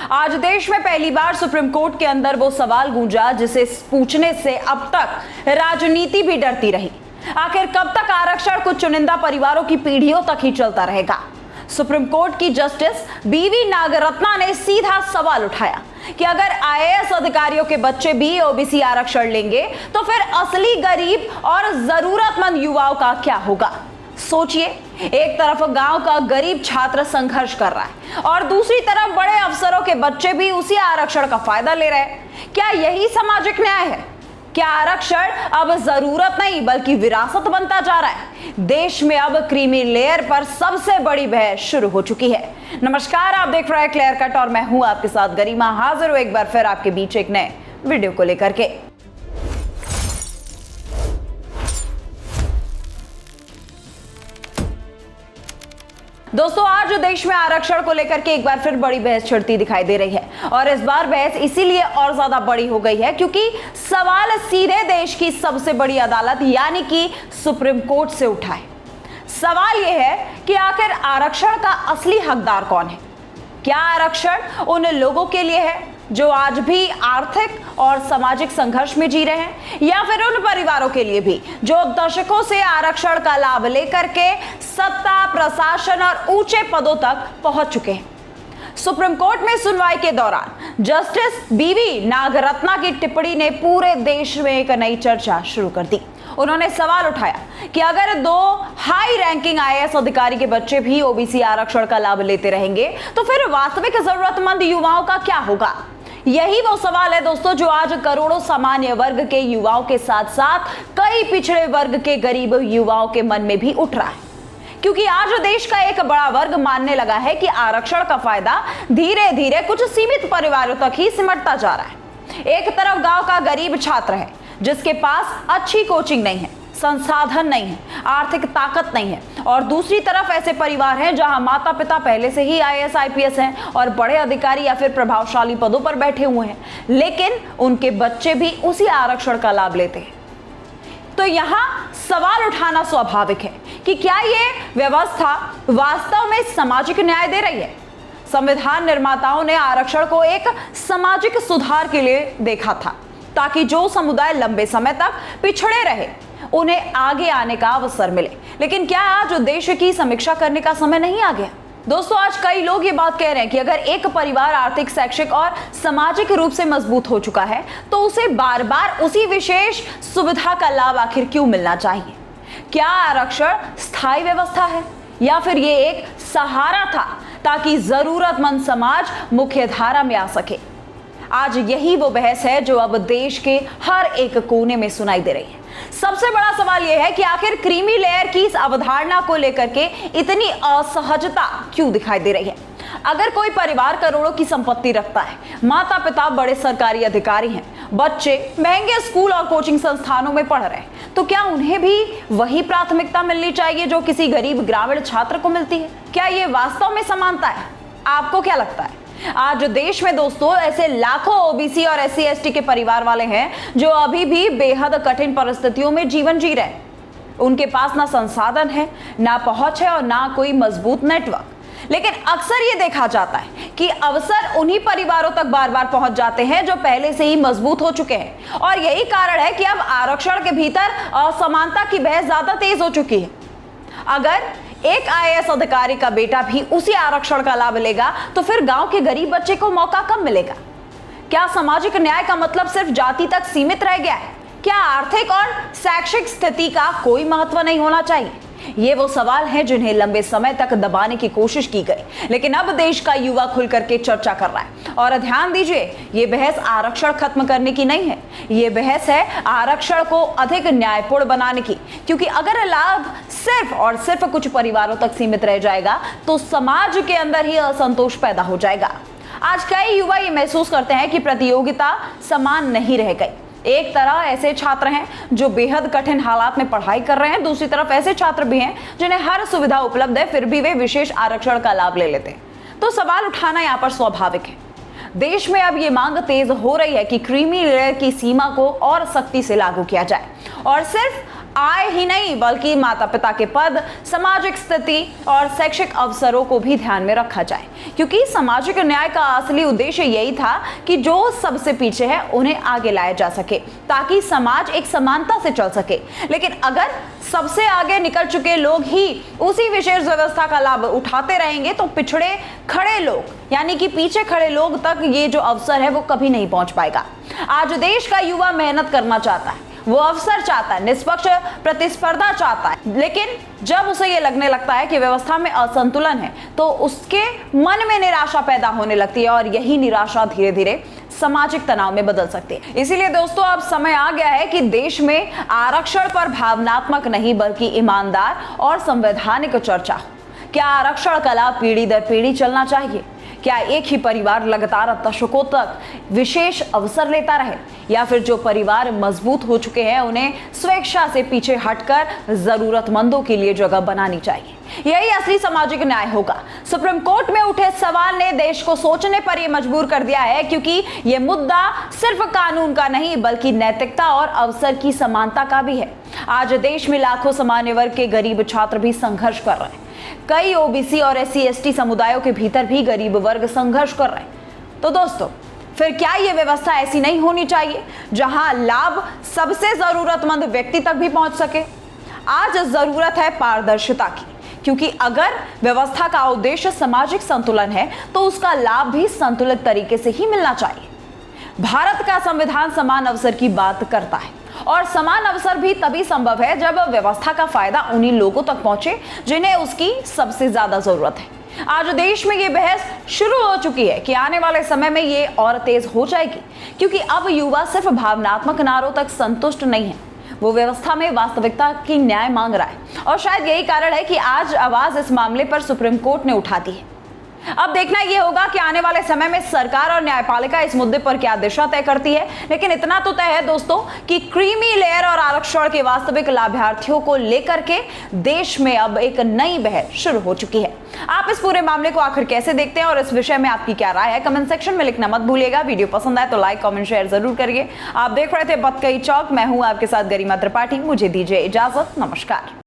आज देश में पहली बार सुप्रीम कोर्ट के अंदर वो सवाल गूंजा जिसे पूछने से अब तक राजनीति भी डरती रही। आखिर कब तक आरक्षण कुछ चुनिंदा परिवारों की पीढ़ियों तक ही चलता रहेगा? सुप्रीम कोर्ट की जस्टिस बीवी नागरत्ना ने सीधा सवाल उठाया कि अगर आईएएस अधिकारियों के बच्चे भी ओबीसी आरक्षण लेंगे तो फिर असली गरीब और जरूरतमंद युवाओं का क्या होगा? सोचिए, एक तरफ गांव का गरीब छात्र संघर्ष कर रहा है और दूसरी तरफ बड़े अफसरों के बच्चे भी उसी आरक्षण का फायदा ले रहे हैं। क्या यही सामाजिक न्याय है? क्या आरक्षण अब जरूरत नहीं बल्कि विरासत बनता जा रहा है? देश में अब क्रीमी लेयर पर सबसे बड़ी बहस शुरू हो चुकी है। नमस्कार, आप देख रहे हैं क्लियर कट और मैं हूं आपके साथ गरिमा, हाजिर हूं एक बार फिर आपके बीच एक नए वीडियो को लेकर के। दोस्तों, आज देश में आरक्षण को लेकर के एक बार फिर बड़ी बहस छिड़ती दिखाई दे रही है और इस बार बहस इसीलिए और ज्यादा बड़ी हो गई है क्योंकि सवाल सीधे देश की सबसे बड़ी अदालत यानी कि सुप्रीम कोर्ट से उठा है। सवाल यह है कि आखिर आरक्षण का असली हकदार कौन है? क्या आरक्षण उन लोगों के लिए है जो आज भी आर्थिक और सामाजिक संघर्ष में जी रहे हैं, या फिर उन परिवारों के लिए भी जो दशकों से आरक्षण का लाभ लेकर के सत्ता, प्रशासन और ऊंचे पदों तक पहुंच चुके हैं? सुप्रीम कोर्ट में सुनवाई के दौरान जस्टिस बीवी नागरत्ना की टिप्पणी ने पूरे देश में एक नई चर्चा शुरू कर दी। उन्होंने सवाल उठाया कि अगर दो हाई रैंकिंग आईएएस अधिकारी के बच्चे भी ओबीसी आरक्षण का लाभ लेते रहेंगे तो फिर वास्तविक जरूरतमंद युवाओं का क्या होगा? यही वो सवाल है दोस्तों जो आज करोड़ों सामान्य वर्ग के युवाओं के साथ साथ कई पिछड़े वर्ग के गरीब युवाओं के मन में भी उठ रहा है, क्योंकि आज देश का एक बड़ा वर्ग मानने लगा है कि आरक्षण का फायदा धीरे धीरे कुछ सीमित परिवारों तक ही सिमटता जा रहा है। एक तरफ गांव का गरीब छात्र है जिसके पास अच्छी कोचिंग नहीं है, संसाधन नहीं है, आर्थिक ताकत नहीं है, और दूसरी तरफ ऐसे परिवार हैं जहां माता पिता पहले से ही आईएएस आईपीएस हैं और बड़े अधिकारी या फिर प्रभावशाली पदों पर बैठे हुए हैं, लेकिन उनके बच्चे भी उसी आरक्षण का लाभ लेते हैं। तो यहां सवाल उठाना स्वाभाविक है कि क्या ये व्यवस्था वास्तव में सामाजिक न्याय दे रही है? संविधान निर्माताओं ने आरक्षण को एक सामाजिक सुधार के लिए देखा था ताकि जो समुदाय लंबे समय तक पिछड़े रहे उन्हें आगे आने का अवसर मिले। लेकिन क्या आज देश की समीक्षा करने का समय नहीं आ गया? दोस्तों, आज कई लोग ये बात कह रहे हैं कि अगर एक परिवार आर्थिक, शैक्षिक और सामाजिक रूप से मजबूत हो चुका है तो उसे बार बार उसी विशेष सुविधा का लाभ आखिर क्यों मिलना चाहिए? क्या आरक्षण स्थायी व्यवस्था है या फिर ये एक सहारा था ताकि जरूरतमंद समाज मुख्य धारा में आ सके? आज यही वो बहस है जो अब देश के हर एक कोने में सुनाई दे रही है। सबसे बड़ा सवाल यह है कि आखिर क्रीमी लेयर की इस अवधारणा को लेकर के इतनी असहजता क्यों दिखाई दे रही है? अगर कोई परिवार करोड़ों की संपत्ति रखता है, माता पिता बड़े सरकारी अधिकारी हैं, बच्चे महंगे स्कूल और कोचिंग संस्थानों में पढ़ रहे हैं, तो क्या उन्हें भी वही प्राथमिकता मिलनी चाहिए जो किसी गरीब ग्रामीण छात्र को मिलती है? क्या ये वास्तव में समानता है? आपको क्या लगता है? आज देश में दोस्तों ऐसे लाखों ओबीसी और एससी एसटी के परिवार वाले हैं जो अभी भी बेहद कठिन परिस्थितियों में जीवन जी रहे हैं। उनके पास ना संसाधन है, ना पहुंच है और ना कोई मजबूत नेटवर्क। लेकिन अक्सर ये देखा जाता है कि अवसर उन्हीं परिवारों तक बार बार पहुंच जाते हैं जो पहले से ही मजबूत हो चुके हैं, और यही कारण है कि अब आरक्षण के भीतर असमानता की बहस ज्यादा तेज हो चुकी है। अगर एक आईएएस अधिकारी का बेटा भी उसी आरक्षण का लाभ लेगा तो फिर गांव के गरीब बच्चे को मौका कब मिलेगा? क्या सामाजिक न्याय का मतलब सिर्फ जाति तक सीमित रह गया है? क्या आर्थिक और शैक्षिक स्थिति का कोई महत्व नहीं होना चाहिए? ये वो सवाल हैं जिन्हें लंबे समय तक दबाने की कोशिश की गई, लेकिन अब देश का युवा खुल करके चर्चा कर रहा है। और ध्यान दीजिए, ये बहस आरक्षण खत्म करने की नहीं है, ये बहस है आरक्षण को अधिक न्यायपूर्ण बनाने की, क्योंकि अगर लाभ सिर्फ और सिर्फ कुछ परिवारों तक सीमित रह जाएगा तो समाज के अंदर ही असंतोष पैदा हो जाएगा। आज कई युवा ये महसूस करते हैं कि प्रतियोगिता समान नहीं रह गई। एक तरह ऐसे छात्र हैं जो बेहद कठिन हालात में पढ़ाई कर रहे हैं, दूसरी तरफ ऐसे छात्र भी हैं जिन्हें हर सुविधा उपलब्ध है फिर भी वे विशेष आरक्षण का लाभ ले लेते हैं। तो सवाल उठाना यहाँ पर स्वाभाविक है। देश में अब ये मांग तेज हो रही है कि क्रीमी लेयर की सीमा को और सख्ती से लागू किया जाए और सिर्फ आय ही नहीं बल्कि माता पिता के पद, सामाजिक स्थिति और शैक्षिक अवसरों को भी ध्यान में रखा जाए, क्योंकि सामाजिक न्याय का असली उद्देश्य यही था कि जो सबसे पीछे है उन्हें आगे लाया जा सके ताकि समाज एक समानता से चल सके। लेकिन अगर सबसे आगे निकल चुके लोग ही उसी विशेष व्यवस्था का लाभ उठाते रहेंगे तो पिछड़े खड़े लोग यानी कि पीछे खड़े लोग तक ये जो अवसर है वो कभी नहीं पहुंच पाएगा। आज देश का युवा मेहनत करना चाहता है, वो अवसर चाहता है, निष्पक्ष प्रतिस्पर्धा चाहता है, लेकिन जब उसे ये लगने लगता है कि व्यवस्था में असंतुलन है तो उसके मन में निराशा पैदा होने लगती है और यही निराशा धीरे धीरे सामाजिक तनाव में बदल सकती है। इसीलिए दोस्तों अब समय आ गया है कि देश में आरक्षण पर भावनात्मक नहीं बल्कि ईमानदार और संवैधानिक चर्चा हो। क्या आरक्षण का लाभ पीढ़ी दर पीढ़ी चलना चाहिए? क्या एक ही परिवार लगातार दशकों तक विशेष अवसर लेता रहे, या फिर जो परिवार मजबूत हो चुके हैं उन्हें स्वेच्छा से पीछे हटकर जरूरतमंदों के लिए जगह बनानी चाहिए? यही असली सामाजिक न्याय होगा। सुप्रीम कोर्ट में उठे सवाल ने देश को सोचने पर यह मजबूर कर दिया है, क्योंकि यह मुद्दा सिर्फ कानून का नहीं बल्कि नैतिकता और अवसर की समानता का भी है। आज देश में लाखों सामान्य वर्ग के गरीब छात्र भी संघर्ष कर रहे हैं। कई ओबीसी और SC/ST समुदायों के भीतर भी गरीब वर्ग संघर्ष कर रहे हैं। तो दोस्तों फिर क्या यह व्यवस्था ऐसी नहीं होनी चाहिए जहां लाभ सबसे जरूरतमंद व्यक्ति तक भी पहुंच सके? आज जरूरत है पारदर्शिता की, क्योंकि अगर व्यवस्था का उद्देश्य सामाजिक संतुलन है तो उसका लाभ भी संतुलित तरीके से ही मिलना चाहिए। भारत का संविधान समान अवसर की बात करता है और समान अवसर भी तभी संभव है जब व्यवस्था का फायदा उन्हीं लोगों तक पहुंचे जिन्हें उसकी सबसे ज्यादा जरूरत है। आज देश में ये बहस शुरू हो चुकी है कि आने वाले समय में ये और तेज हो जाएगी, क्योंकि अब युवा सिर्फ भावनात्मक नारों तक संतुष्ट नहीं है, वो व्यवस्था में वास्तविकता की न्याय मांग रहा है। और शायद यही कारण है कि आज आवाज इस मामले पर सुप्रीम कोर्ट ने उठा दी है। अब देखना यह होगा कि आने वाले समय में सरकार और न्यायपालिका इस मुद्दे पर क्या दिशा तय करती है। लेकिन इतना तो तय है दोस्तों कि क्रीमी लेयर और आरक्षण के वास्तविक लाभार्थियों को लेकर के देश में अब एक नई बहस शुरू हो चुकी है। आप इस पूरे मामले को आखिर कैसे देखते हैं और इस विषय में आपकी क्या राय है, कमेंट सेक्शन में लिखना मत भूलिएगा। वीडियो पसंद आए तो लाइक कमेंट शेयर जरूर करिए। आप देख रहे थे बतकही चौक, मैं हूं आपके साथ गरिमा त्रिपाठी। मुझे दीजिए इजाजत, नमस्कार।